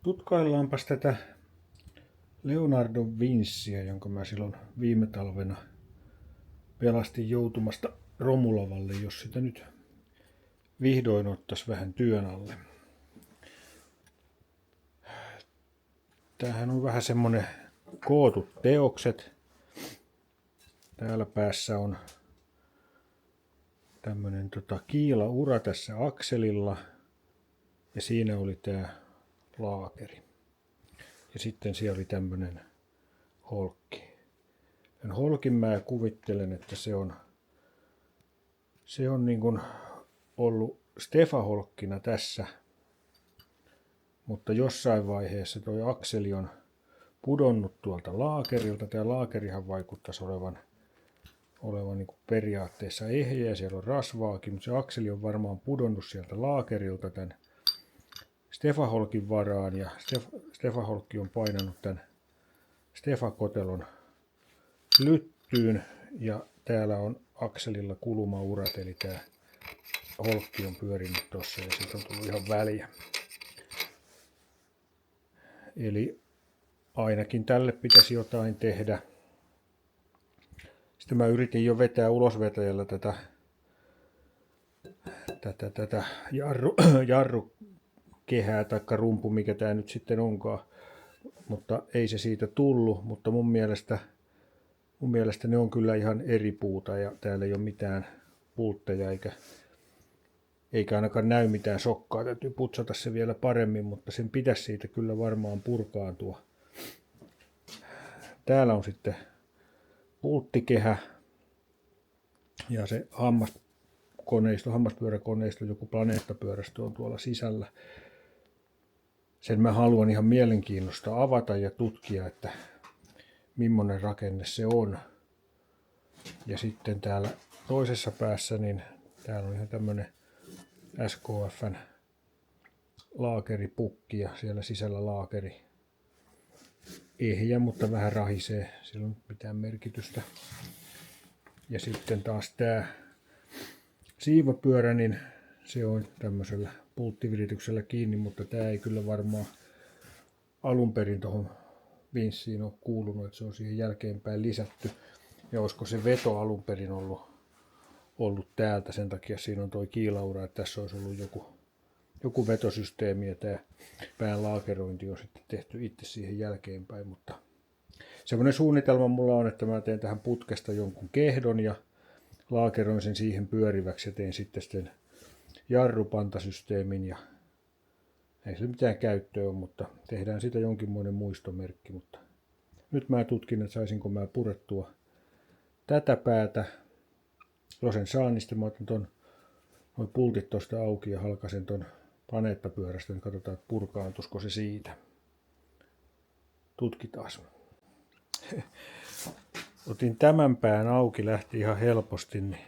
Tutkaillaanpas tätä Leonardo Vinciä, jonka mä silloin viime talvena pelastin joutumasta romulavalle, jos sitä nyt vihdoin ottaisi vähän työn alle. Tämähän on vähän semmonen kootut teokset. Täällä päässä on tämmönen kiilaura tässä akselilla ja siinä oli tää laakeri. Ja sitten siellä oli tämmönen holkki. Tämän holkin mä kuvittelen, että se on niin kuin ollut Stefa-holkkina tässä, mutta jossain vaiheessa toi akseli on pudonnut tuolta laakerilta. Tämä laakerihan vaikuttaisi olevan niin kuin periaatteessa ehjä ja siellä on rasvaakin, mutta se akseli on varmaan pudonnut sieltä laakerilta tämän Stefa-holkin varaan ja Stefa-holkki on painanut tämän Stefa-kotelon lyttyyn ja täällä on akselilla kulumaurat, eli tämä holkki on pyörinyt tuossa ja siitä on tullut ihan väliä. Eli ainakin tälle pitäisi jotain tehdä. Sitten mä yritin jo vetää ulosvetäjällä tätä jarrukehää tai rumpu, mikä tämä nyt sitten onkaan. Mutta ei se siitä tullut, mutta mun mielestä ne on kyllä ihan eri puuta ja täällä ei ole mitään pultteja eikä ainakaan näy mitään sokkaa. Täytyy putsata se vielä paremmin, mutta sen pitäisi siitä kyllä varmaan purkaantua. Täällä on sitten pulttikehä ja se hammaspyöräkoneisto, joku planeettapyörästö on tuolla sisällä. Sen mä haluan ihan mielenkiinnosta avata ja tutkia, että millainen rakenne se on. Ja sitten täällä toisessa päässä, niin täällä on ihan tämmönen SKF:n laakeripukki ja siellä sisällä laakeri. Ehjä, mutta vähän rahisee, sillä on mitään merkitystä. Ja sitten taas tää siivapyörä, niin se on tämmöisellä pulttivirityksellä kiinni, mutta tää ei kyllä varmaan alun perin tuohon Vinciin ole kuulunut, että se on siihen jälkeenpäin lisätty. Ja olisiko se veto alun perin ollut täältä, sen takia siinä on toi kiilaura, että tässä olisi ollut joku vetosysteemi ja tämä pään laakerointi on sitten tehty itse siihen jälkeenpäin, mutta semmoinen suunnitelma mulla on, että mä teen tähän putkesta jonkun kehdon ja laakeroin sen siihen pyöriväksi ja teen sitten jarrupantasysteemin ja ei sillä mitään käyttöä ole, mutta tehdään siitä jonkinmoinen muistomerkki, mutta nyt mä tutkin, että saisinko mä purettua tätä päätä. Jos en saa, niin sitten mä otan noin pultit tuosta auki ja halkasen ton planeettapyörästä, niin katsotaan, että purkaantuisiko se siitä. Tutkitaan. Otin tämän pään auki, lähti ihan helposti, niin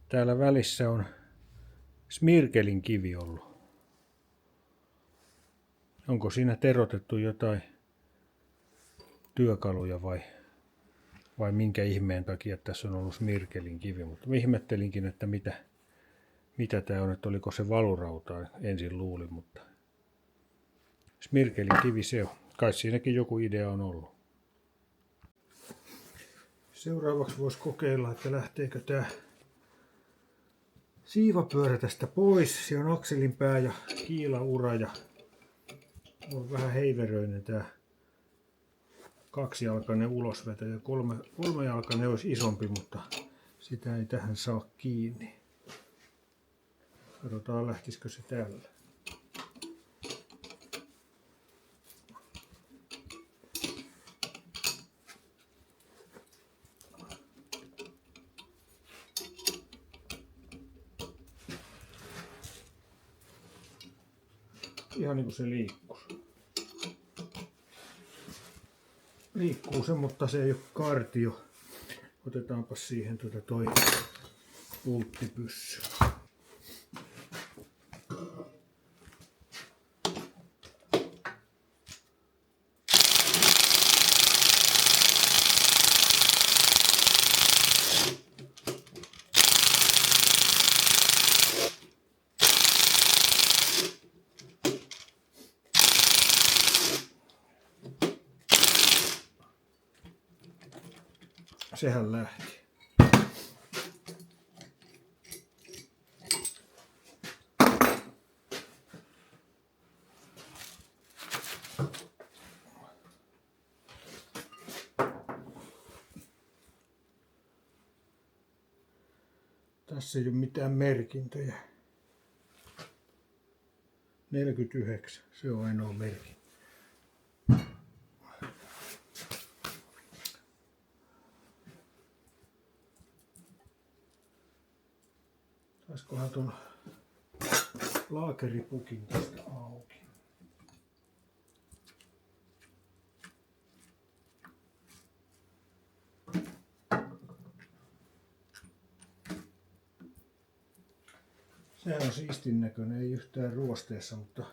täällä välissä on Smirgelin kivi ollut. Onko siinä terotettu jotain työkaluja vai minkä ihmeen takia tässä on ollut Smirgelin kivi, mutta ihmettelinkin, että mitä tämä on, että oliko se valurautaa, ensin luulin, mutta Smirgelin kivi se on. Kai siinäkin joku idea on ollut. Seuraavaksi voisi kokeilla, että lähteekö tämä siivapyörä tästä pois. Siellä on akselin pää ja kiilaura ja on vähän heiveröinen tämä kaksijalkainen ulosvetäjä. Kolmejalkainen olisi isompi, mutta sitä ei tähän saa kiinni. Katsotaan, lähtisikö se tällä. Ihan niin kuin se liikkuisi. Liikkuu se, mutta se ei ole kartio. Otetaanpa siihen toi pulttipyssy. sehän lähti. Tässä ei ole mitään merkintöjä. 49, se on ainoa merkki. Taiskohan tuon laakeripukin tästä auki. Sehän on siistin näköinen, ei yhtään ruosteessa, mutta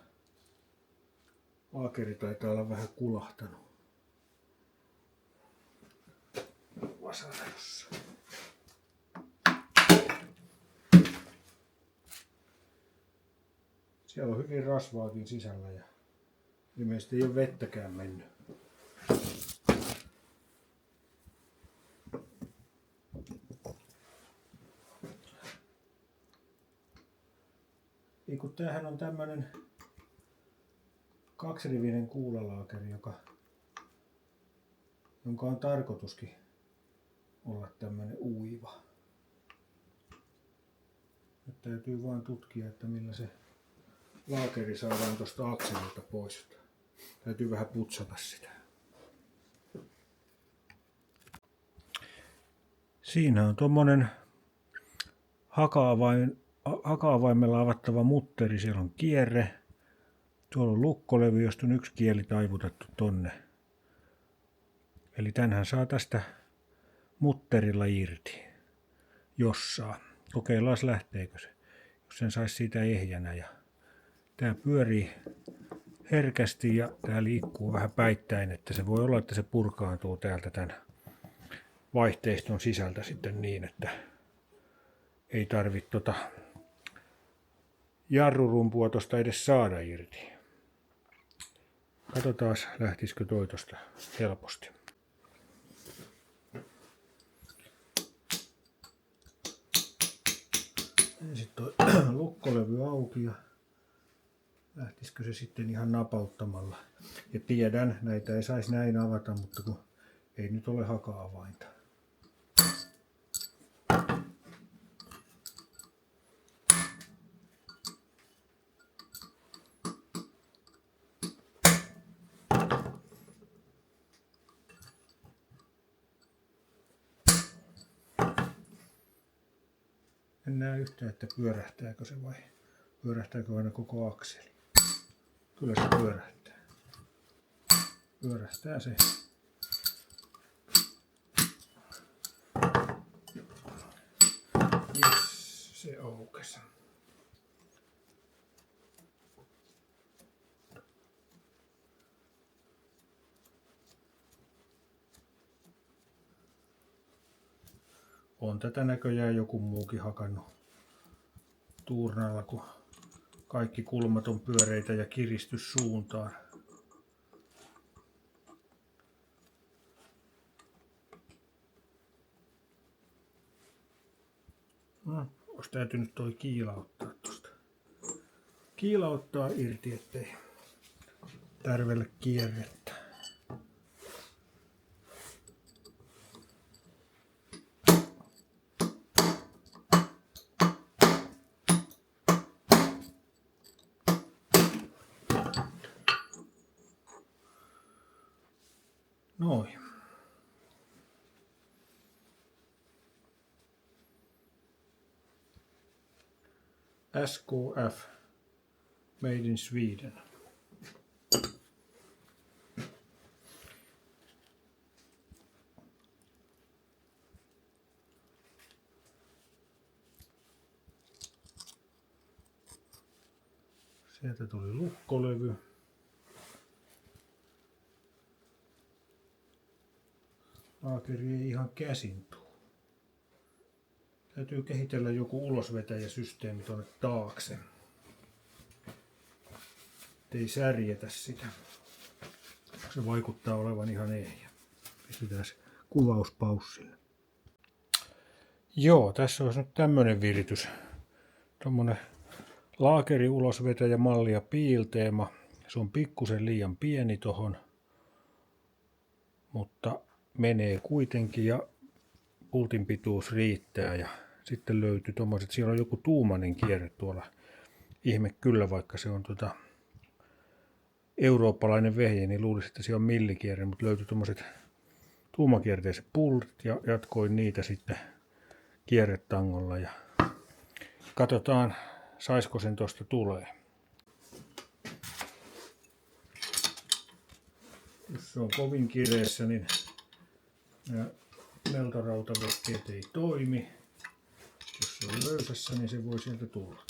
laakeri taitaa olla vähän kulahtanut. Vasarossa. Siellä on hyvin rasvaakin sisällä ja ilmeisesti ei ole vettäkään mennyt. Niin kun tämähän on tämmönen kaksirivinen kuulalaakeri, jonka on tarkoituskin olla tämmönen uiva. Nyt täytyy vaan tutkia, että millä se laakeri saadaan tuosta akselilta pois. Täytyy vähän putsata sitä. Siinä on tommonen haka-avaimella avattava mutteri. Siellä on kierre. Tuolla on lukkolevy, josta on yksi kieli taivutettu tonne. Eli tänhän saa tästä mutterilla irti. Jos saa. Kokeillaan lähteekö se. Jos sen saisi siitä ehjänä. Ja tää pyörii herkästi ja tää liikkuu vähän päittäin, että se voi olla, että se purkaantuu täältä tämän vaihteiston sisältä sitten niin, että ei tarvitse jarrurumpua tosta edes saada irti. Katsotaan, lähtisikö toi tosta helposti. Sitten toi lukkolevy auki ja lähtisikö se sitten ihan napauttamalla. Ja tiedän, näitä ei saisi näin avata, mutta kun ei nyt ole haka-avainta. En näe yhtään, että pyörähtääkö se vai pyörähtääkö aina koko akseli. Kyllä se pyörähtää. Pyörähtää se. Yes, se aukesi. On tätä näköjään joku muukin hakannut tuurnalla, kun kaikki kulmat on pyöreitä ja kiristys suuntaan. No, olisi täytynyt toi kiila ottaa tosta. Kiila ottaa irti, ettei tärvelle kierrettä. Noin. SKF Made in Sweden. Sieltä tuli lukkolevy. Laakeri ei ihan käsin tuu. Täytyy kehitellä joku ulosvetäjäsysteemi tuonne taakse. Ettei särjetä sitä. Se vaikuttaa olevan ihan ehjä. Pistetään kuvaus paussille. Joo, tässä olisi nyt tämmönen viritys. Tuommoinen laakeri ulosvetäjä malli ja piilteema. Se on pikkusen liian pieni tohon, mutta menee kuitenkin ja pultin pituus riittää. Ja sitten löytyy tommoset, siellä on joku tuumainen kierre tuolla. Ihme kyllä, vaikka se on eurooppalainen vehje, niin luulisin, että siellä on millikierre, mutta löytyi tommoset tuumakierteiset pultit ja jatkoin niitä sitten kierretangolla ja katsotaan, saisiko sen tosta tulee. Jos se on kovin kireessä, niin nämä meltarautavehkeet ei toimi. Jos se on löysässä, niin se voi sieltä tullakin.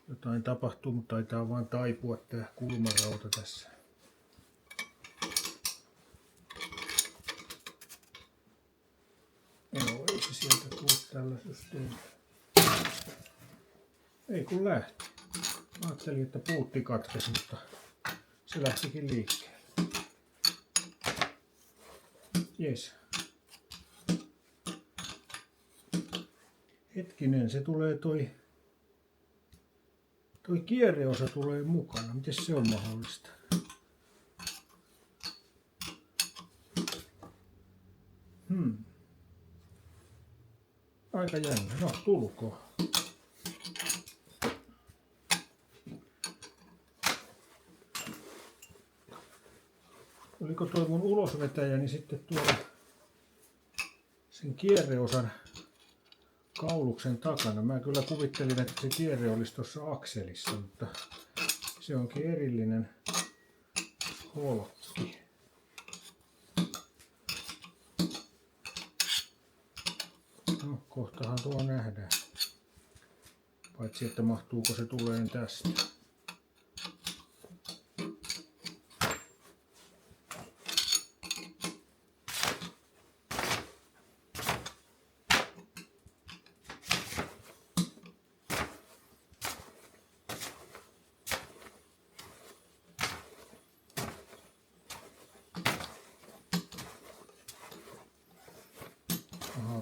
Jotain tapahtuu, mutta taitaa vaan taipua tää kulmarauta tässä. Joo, ei se sieltä tule tällä systeemillä. Ei kun lähti. Ajattelin, että puutti katkesi, mutta se lähtikin liikkeelle. Jes. Hetkinen, se tulee toi kierreosa tulee mukana. Miten se on mahdollista? Aika jännä. No, tulkoon. Oliko toi mun ulosvetäjäni sitten tuolla sen kierreosan kauluksen takana? Mä kyllä kuvittelin, että se kierre olisi tuossa akselissa, mutta se onkin erillinen holkki. No, kohtahan tuo nähdään. Paitsi, että mahtuuko se tuleen tästä.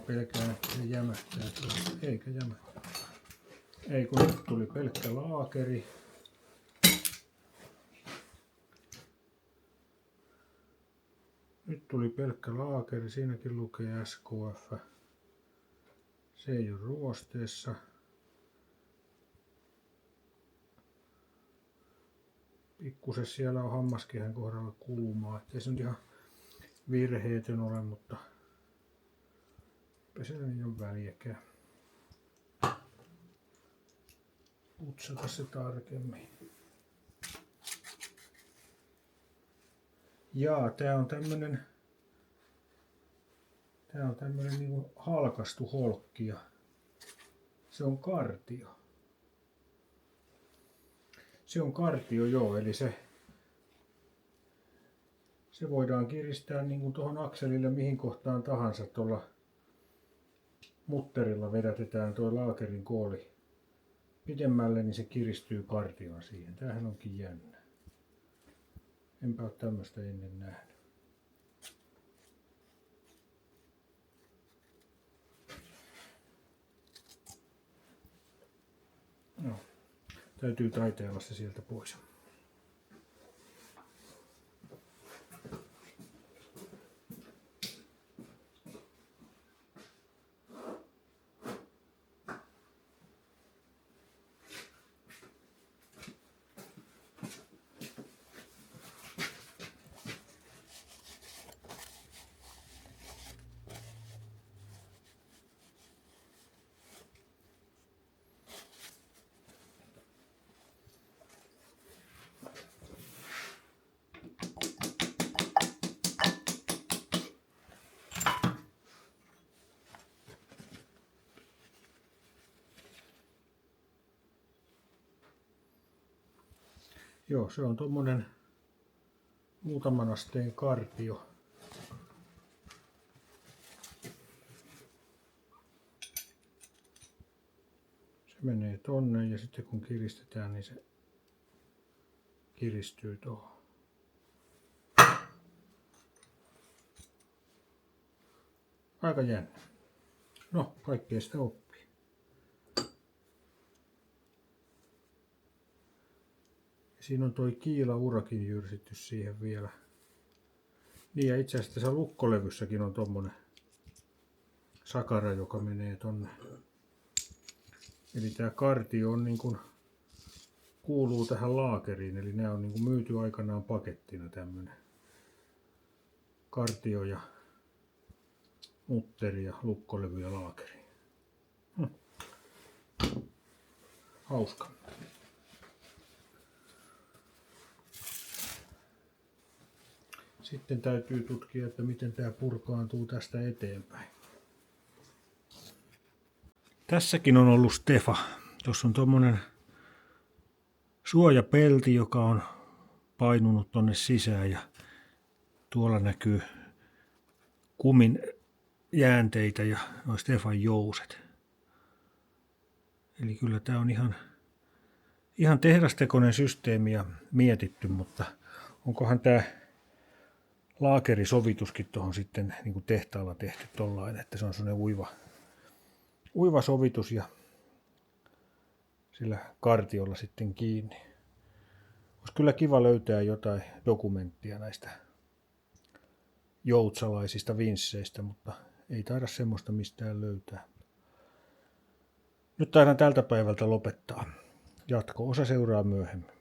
Pelkään, että se jämähtää. Eikä jämähtää. Ei, kun nyt tuli pelkkä laakeri. Nyt tuli pelkkä laakeri. Siinäkin lukee SKF. Se ei ole ruosteessa. Pikkusen siellä on hammaskehän kohdalla kulmaa. Ei se nyt ihan virheetön ole, mutta pesellä ei ole väliäkään. Putsata se tarkemmin. Jaa, tää on tämmönen niinku halkastu holkki ja se on kartio. Se on kartio joo, eli se voidaan kiristää niinku tuohon akselille mihin kohtaan tahansa. Tuolla mutterilla vedätetään tuo laakerin kooli pidemmälle, niin se kiristyy kartioon siihen. Tämähän onkin jännä. Enpä ole tämmöistä ennen nähnyt. No, täytyy taiteella se sieltä pois. Joo, se on tommonen muutaman asteen kartio. menee tonne ja sitten kun kiristetään, niin se kiristyy tuohon. Aika jännä. No, kaikkea sitä oppii. Ja siinä on toi kiilaurakin jyrsitty siihen vielä. Niin ja itse asiassa tässä lukkolevyssäkin on tommonen sakara, joka menee tonne. Eli tää kartio on niin kuin kuuluu tähän laakeriin, eli nämä on niin kuin myyty aikanaan pakettina tämmönen kartio ja mutteri ja lukkolevy ja laakeri. Hauska. Sitten täytyy tutkia, että miten tämä purkaantuu tästä eteenpäin. Tässäkin on ollut Stefa. Tuossa on tommonen suojapelti, joka on painunut tonne sisään ja tuolla näkyy kumin jäänteitä ja nuo Stefan jouset. Eli kyllä tää on ihan tehdastekoinen systeemi ja mietitty, mutta onkohan tää laakerisovituskin tuohon sitten niin kuin tehtaalla tehty tollain, että se on sellainen uiva sovitus ja sillä kartiolla sitten kiinni. Olisi kyllä kiva löytää jotain dokumenttia näistä joutsalaisista vinsseistä, mutta ei taida semmoista mistään löytää. Nyt taidan tältä päivältä lopettaa. Jatko-osa seuraa myöhemmin.